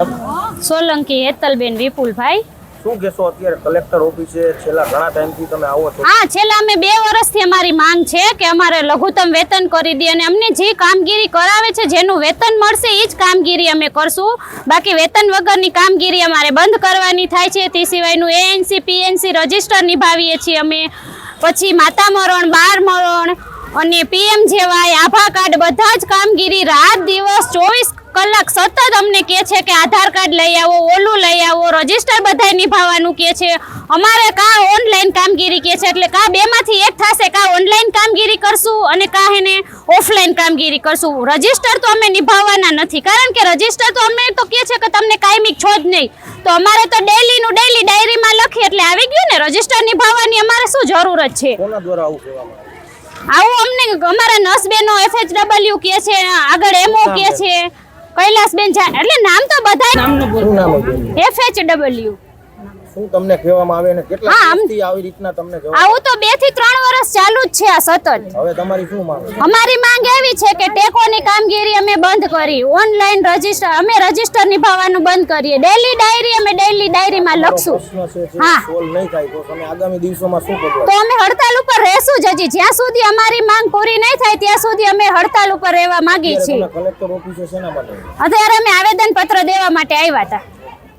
સોલંકી હેતલબેન વિપુલભાઈ। શું કહેશો અત્યારે કલેક્ટર ઓફિસે છેલ્લા ઘણા ટાઈમથી તમે આવો છો? હા, છેલ્લા અમે 2 વર્ષથી અમારી માંગ છે કે અમારે લઘુત્તમ વેતન કરી દે અને અમને જે કામગીરી કરાવે છે જેનું વેતન મળશે એ જ કામગીરી અમે કરશું। બાકી વેતન વગરની કામગીરી અમારે બંધ કરવાની થાય છે। તે સિવાયનું ANC PNC રજિસ્ટર નિભાવીએ છીએ અમે। પછી માતા મરણ, બાળ મરણ અને PM જેવાય આભા કાર્ડ બધા જ કામગીરી રાત દિવસ 24 કલાક સતત અમને કહે છે કે આધાર કાર્ડ લઈ આવો, ઓલું લઈ આવો, રજિસ્ટર બધાય નિભાવવાનું કહે છે। અમારે કા ઓનલાઈન કામગીરી કહે છે, એટલે કા બેમાંથી એક થશે, કા ઓનલાઈન કામગીરી કરશું અને કા એને ઓફલાઈન કામગીરી કરશું। રજિસ્ટર તો અમે નિભાવવાના નથી, કારણ કે રજિસ્ટર તો અમે તો કહે છે કે તમને કાયમી છો જ નહીં, તો અમારે તો ડેઈલીનું ડેઈલી ડાયરીમાં લખી એટલે આવી ગયું ને। રજિસ્ટર નિભાવવાની અમારે શું જરૂરત છે? કોના દ્વારા આવું કહેવામાં આવું અમને અમારા નર્સબેનો FHW કહે છે, આગળ MO કહે છે, કૈલાસબેન એટલે નામ તો બધા FHW। શું તમને કહેવામાં આવે ને કેટલા વર્ષથી આવી રીતના તમને કહેવામાં આવું તો 2 થી 3 વર્ષ ચાલુ જ છે આ સતત। હવે તમારી શું માંગ છે? અમારી માંગ એવી છે કે ટેકોની કામગીરી અમે બંધ કરી, ઓનલાઈન રજિસ્ટર અમે રજિસ્ટર નિભાવવાનું બંધ કરીએ, ડેઈલી ડાયરી અમે ડેઈલી ડાયરીમાં લખશું। હા, સોલ્વ નહીં થાય તો તમે આગામી દિવસોમાં શું કરશો? તો અમે હડતાલ ઉપર રહેશું જ હજી, જ્યાં સુધી અમારી માંગ પૂરી નહીં થાય ત્યાં સુધી અમે હડતાલ ઉપર રહેવા માંગીએ છીએ। કલેક્ટર ઓફિસે શેના માટે? અત્યારે અમે આવેદન પત્ર દેવા માટે આવ્યા હતા।